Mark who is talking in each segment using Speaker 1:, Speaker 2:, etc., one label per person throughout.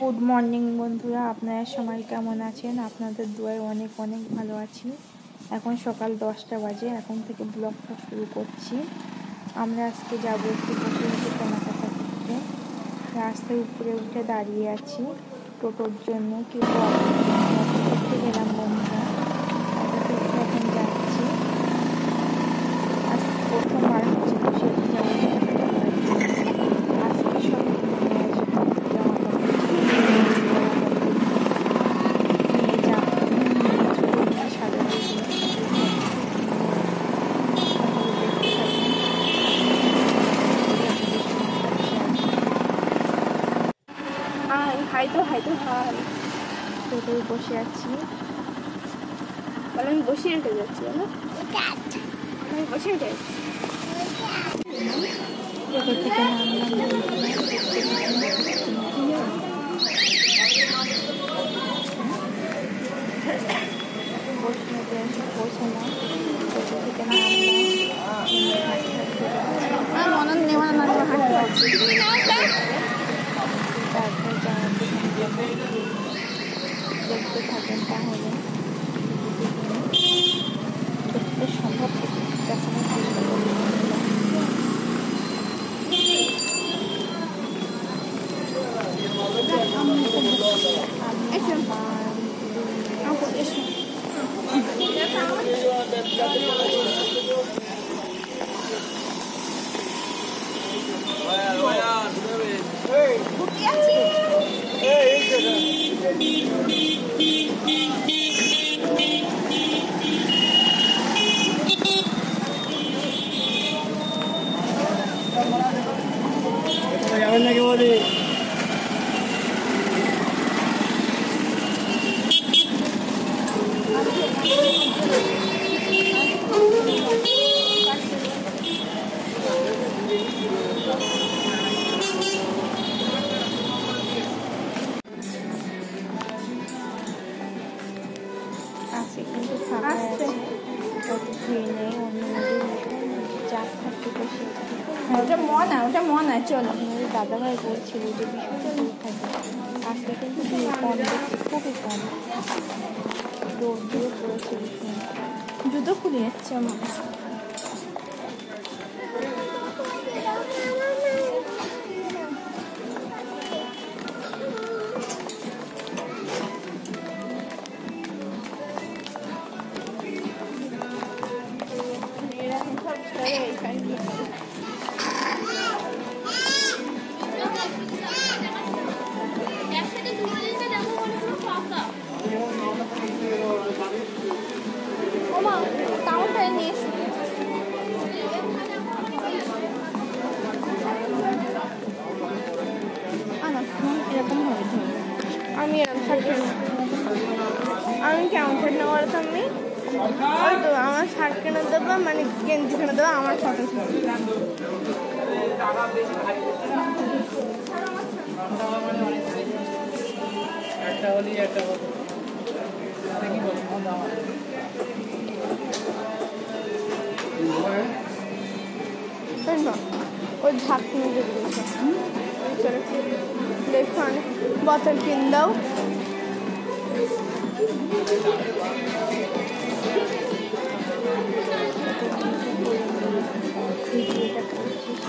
Speaker 1: Good morning বন্ধুরা, আপনারা সবাই কেমন আছেন? আপনাদের দোয়ায় অনেক অনেক ভালো আছি। এখন সকাল 10টা বাজে। এখন থেকে ব্লগটা শুরু করছি। আমরা আজকে যাবো একটু বসে কেনাকাটা করতে। রাস্তায় উপরে উঠে দাঁড়িয়ে আছি টোটোর জন্য, কিন্তু করতে গেলাম বন্ধুরা। এখন যাচ্ছি, আজকে প্রথমবার হচ্ছে বসে যাবো। আজকে সব টোটোয় বসে আছি।
Speaker 2: আমি বসে হেঁটে যাচ্ছি, বলো আমি বসে হেঁটে যাচ্ছি।
Speaker 1: টোটো থেকে নামলাম, পৌঁছালাম। টোটো থেকে তারপর যাওয়ার দেখতে থাকেন, তাহলে যতটা সম্ভব দেখানোর চেষ্টা করি।
Speaker 3: নাকি বলি
Speaker 1: আজকে কিন্তু ফাঁকা আছে, ভিড় নেই। অন্য চাপ থাকতে বসে
Speaker 2: ওটা মনে চলো।
Speaker 1: আপনাদের দাদাভাই বলছিল যে ভীষণ ভিড় থাকে। আজকে কিন্তু ভিড় কম দেখছি, খুবই কম। দৌড় দিয়ে পড়েছে ভীষণ।
Speaker 2: জুতো খুলে যাচ্ছে আমার।
Speaker 1: এরকম হবে ধরুন,
Speaker 2: আমি এরকম শার্ট আমি কেমন শার্ট নেবো বলতো? আমি ওই তো আমার শার্ট কিনে দেবো, মানে গেঞ্জি কিনে দেবো আমার ফটো। ওই ঝাঁকনি দেখুন, বোতল কিন দাও।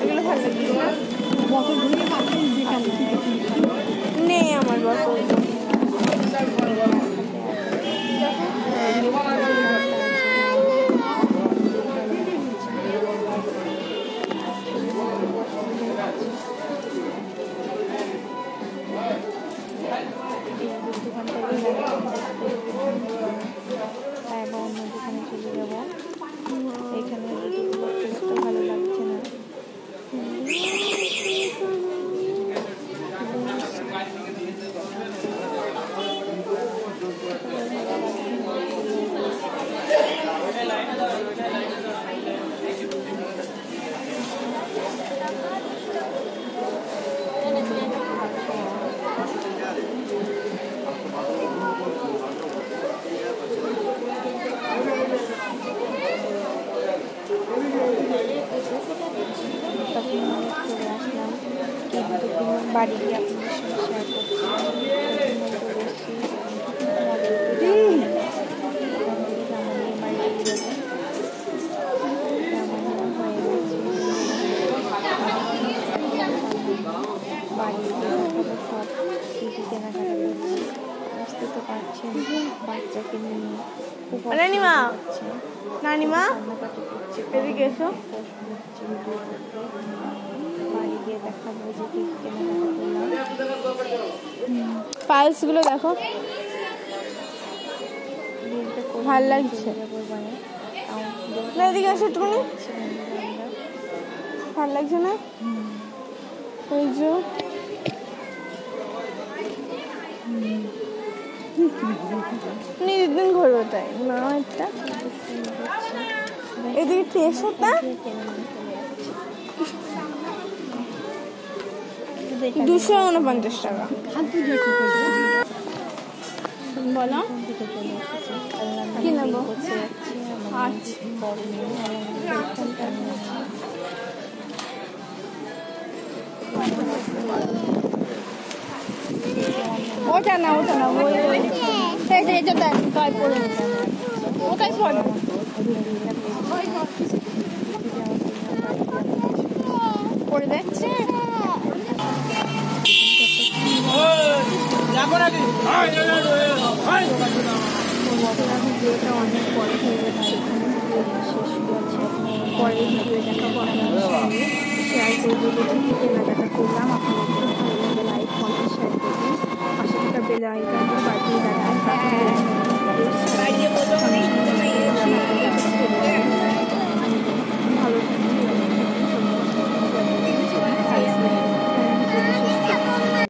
Speaker 2: এগুলো ভালো লাগছে না? নেই আমার বোতল।
Speaker 1: তারপর অন্য দোকানে চলে যাবো। এখানে ভালো লাগছে না। বাড়ি গিয়ে আপনাদের সাথে শেয়ার করব। দেখাবো সব কী কী কেনাকাটা করছি। বুঝতে তো পারছেন বাচ্চাকে নিয়ে খুব
Speaker 2: নানিমা
Speaker 1: হচ্ছে,
Speaker 2: নানিমা
Speaker 1: কান্নাকাটি করছে।
Speaker 2: এদিকে এসো।
Speaker 1: বাড়ি গিয়ে দেখাবো যে কী কী কেনাকাটা করলাম।
Speaker 2: পালসগুলো দেখো, ভাল লাগছে না? এদিকে আসো একটুখানি, ভাল লাগছে না? ওই যে নিজের দিন ঘুরবো তাই না? একটা এদিকে একটু এসো। তা 249 টাকা বলো, কি নেবো? আচ্ছা ওটা না, ওটা না, ওই এটা দেন, তাই পরে ওটাই পরে পরে দেখছে।
Speaker 1: ভিডিওটা অনেক বড় হয়ে যাবে, শেষ করছি। পরের ভিডিও দেখাবো আপনাদের সঙ্গে, শেয়ার করবো যে কী কেনাকাটা করলাম। আপনাদের ভালো লাগে লাইক কমেন্ট শেয়ার করবেন, পাশে থাকা বেল আইকন